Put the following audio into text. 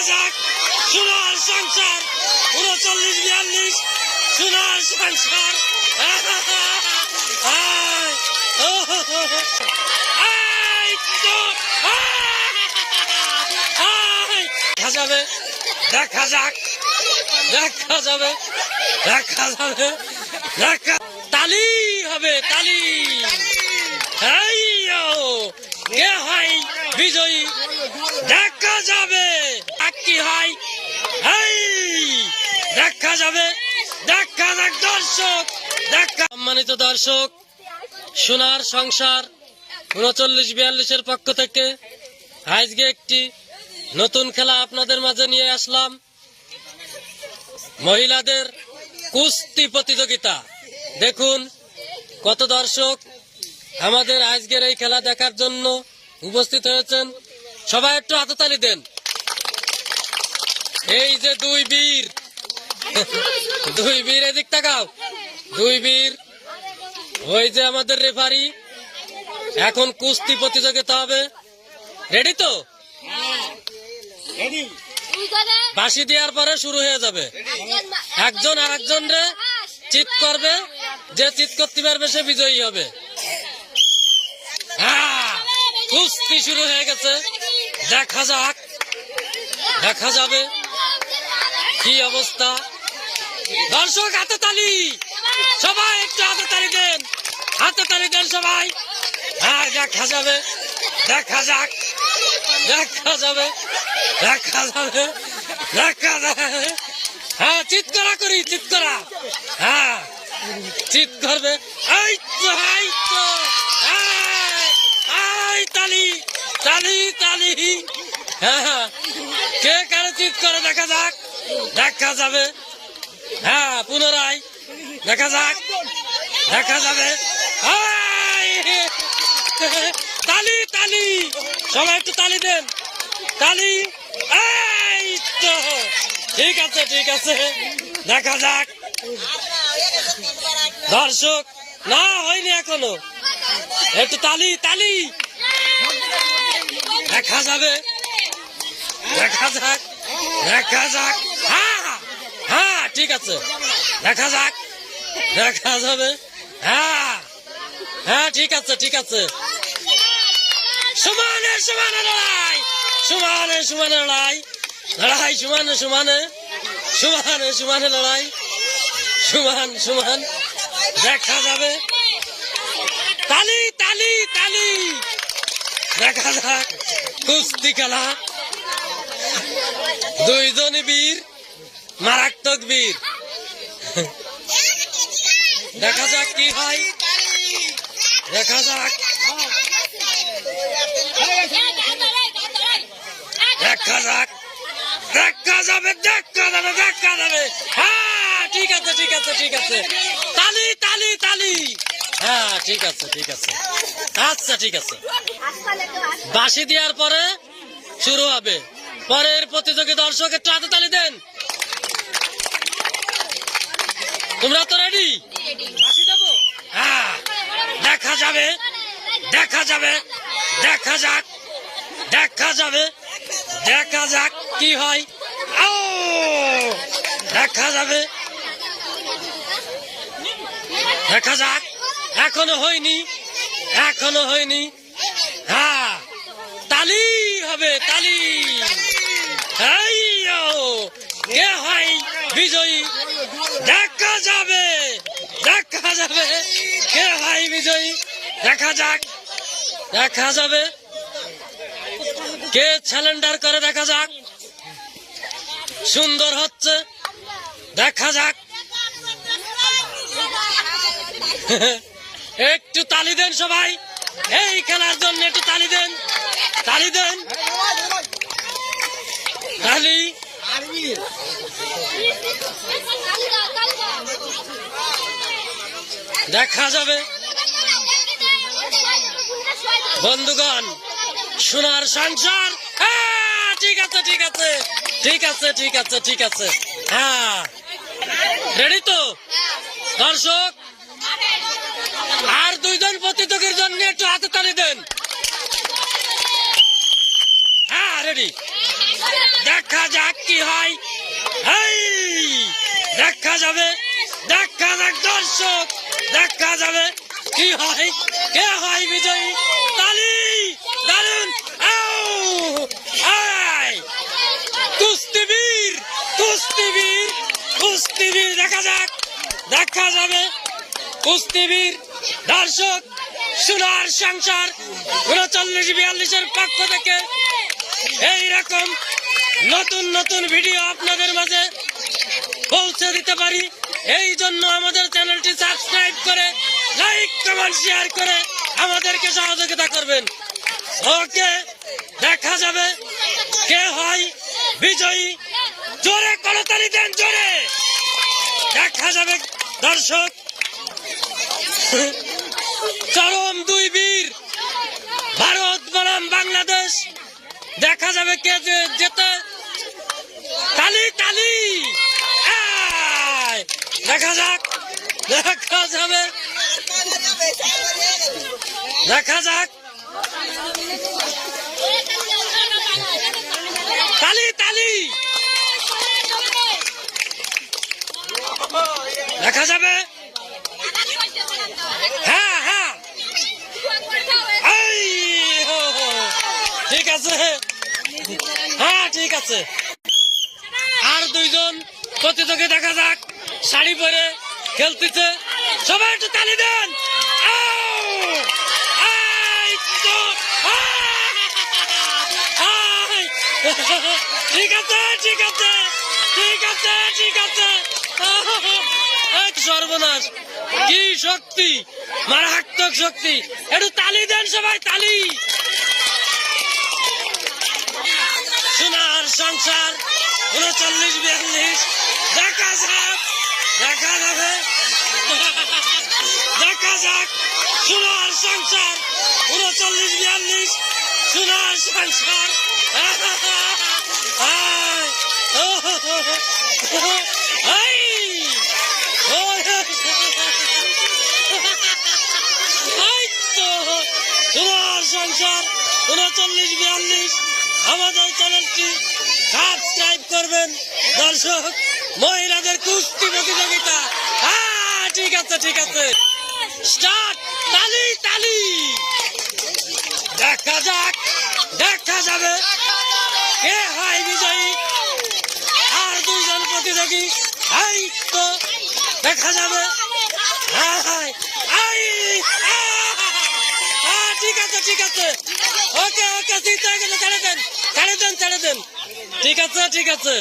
যাক সোনার সংসার 39-42 সোনার সংসার। দেখা যাবে, দেখা যাক, দেখা যাবে, দেখা যাবে, দেখা তালি হবে, তালি। কে হয় বিজয়ী দেখা যাবে, কি হয় দেখা যাবে, দেখা যাক দর্শক, দেখা। সম্মানিত দর্শক, সোনার সংসার 39-42 পক্ষ থেকে আজকে একটি নতুন খেলা আপনাদের মাঝে নিয়ে আসলাম। মহিলাদের কুস্তি প্রতিযোগিতা। দেখুন কত দর্শক আমাদের আজকের এই খেলা দেখার জন্য উপস্থিত হয়েছেন। সবাই একটু হাততালি দেন। এই যে দুই বীর, দুই বীর এদিক তাকাও, দুই বীর। ওই যে আমাদের রেফারি। এখন কুস্তি প্রতিযোগিতা হবে। রেডি তো? বাঁশি দেওয়ার পরে শুরু হয়ে যাবে। একজন আর একজন রে চিৎ করবে, যে চিৎ করতে পারবে সে বিজয়ী হবে। কুস্তি শুরু হয়ে গেছে, দেখা যাক, দেখা যাবে কি অবস্থা। দর্শক হাতে তালি, সবাই একটু হাতে তালি দেন, হাতে তালি দেন সবাই। আর দেখা যাবে, দেখা যাক, দেখা যাবে, দেখা যাবে, দেখা যাবে। হ্যাঁ, চিৎকারা করি, চিৎকারা। হ্যাঁ, চিৎ করবে। এই তো, এই তো, তালি, তালি, তালি। হ্যাঁ, কে কারে চিৎ করে দেখা যাক, দেখা যাবে। হ্যাঁ, পুনরায় দেখা যাক, দেখা যাবে। তালি, তালি, সবাই একটু তালি দেন, তালি। এই তো, ঠিক আছে, ঠিক আছে, দেখা যাক। দর্শক না হয়নি এখনো, একটু তালি, তালি, দেখা যাবে, দেখা যাক, দেখা যাক। হ্যাঁ, হ্যাঁ, ঠিক আছে, দেখা যাক, দেখা যাবে। হ্যাঁ, হ্যাঁ, ঠিক আছে, ঠিক আছে। সমানে সমানে লড়াই, সমানে সমানে লড়াই, লড়াই সমানে সমানে, সমানে সমানে লড়াই, সমান সমান, দেখা যাবে। তালি, তালি, তালি, দেখা যাক কুস্তি খেলা। দুইজনই বীর, মারাত্মক বীর। দেখা যাক কি হয়, দেখা যাক, দেখা যাক, দেখা যাবে, দেখা যাবে, দেখা যাবে। হ্যাঁ, ঠিক আছে, ঠিক আছে, ঠিক আছে, তালি, তালি, তালি। হ্যাঁ, ঠিক আছে, ঠিক আছে, আচ্ছা, ঠিক আছে। বাঁশি দেওয়ার পরে শুরু হবে। পরের প্রতিযোগী দর্শক একটু হাতে তালি দেন। তোমরা তো রেডি? বাঁশি দেবো? হ্যাঁ, দেখা যাবে, দেখা যাবে, দেখা যাক, দেখা যাবে, দেখা যাক কি হয়। দেখা যাবে, দেখা যাক। এখনো হয়নি, এখনো হয়নি। হ্যাঁ, তালি হবে, তালি। কে হয় বিজয়ী দেখা যাবে, দেখা যাবে, কে হয় বিজয়ী দেখা যাক, দেখা যাবে। কে স্যালেন্ডার করে দেখা যাক। সুন্দর হচ্ছে, দেখা যাক। একটু তালি দেন সবাই, এই খেলার জন্য একটু তালি দেন, তালি দেন, তালি। দেখা যাবে বন্ধুগণ, সোনার সংসার। ঠিক আছে, ঠিক আছে, ঠিক আছে, ঠিক আছে, ঠিক আছে। হ্যাঁ, রেডি তো দর্শক? আর দুইজন প্রতিযোগীর জন্য একটু হাতে তালি দেন। হ্যাঁ, রেডি, দেখা যাক। হয় এই দেখা যাবে, দেখা যাক দর্শক, দেখা যাবে কি হয়, কে হয় বিজয়ী। তালি দারুন, কুস্তিবীর কুস্তিবীর কুস্তিবীর, দেখা যাক, দেখা যাবে কুস্তিবীর। দর্শক সোনার সংসার 39-42-এর পক্ষ থেকে এইরকম নতুন নতুন ভিডিও আপনাদের মাঝে পৌঁছে দিতে পারি, এই জন্য আমাদের চ্যানেলটি সাবস্ক্রাইব করে লাইক কমেন্ট শেয়ার করে আমাদেরকে সহযোগিতা করবেন। ওকে, দেখা যাবে কে হয় বিজয়ী। জোরে করতালি দেন, জোরে দেখা যাবে দর্শক। চরম দুই বীর, ভারত বনাম বাংলাদেশ, দেখা যাবে কে যেতে। তালি তালি, দেখা যাক, দেখা যাবে, দেখা যাক, তালি তালি, দেখা যাবে। হ্যাঁ হ্যাঁ, ঠিক আছে, হ্যাঁ ঠিক আছে। আর দুইজন প্রতিযোগী দেখা যাক, শাড়ি পরে খেলতেছে, সবাই একটু তালি দেন। ঠিক আছে ঠিক আছে ঠিক আছে ঠিক আছে। সর্বনাশ, কি শক্তি, মারাত্মক শক্তি, একটু তালি দেন সবাই, তালি। সোনার সংসার 39-42, দেখা যাক, দেখা যাবে, দেখা যাক সোনার সংসার 39-42, সোনার সংসার। সোনার সংসার 39-42, আমাদের চ্যানেলটি সাবস্ক্রাইব করবেন দর্শক। মহিলাদের কুস্তি প্রতিযোগিতা, ঠিক আছে ঠিক আছে, স্টার্ট, তালি তালি, দেখা যাক, দেখা যাবে কে হয় বিজয়ী। আর দুইজন প্রতিযোগী, এই তো দেখা যাবে। ঠিক আছে ঠিক আছে, ওকে ওকে, জিতে গেছে, ছেড়ে দেন ছেড়ে দেন ছেড়ে দেন, ঠিক আছে ঠিক আছে।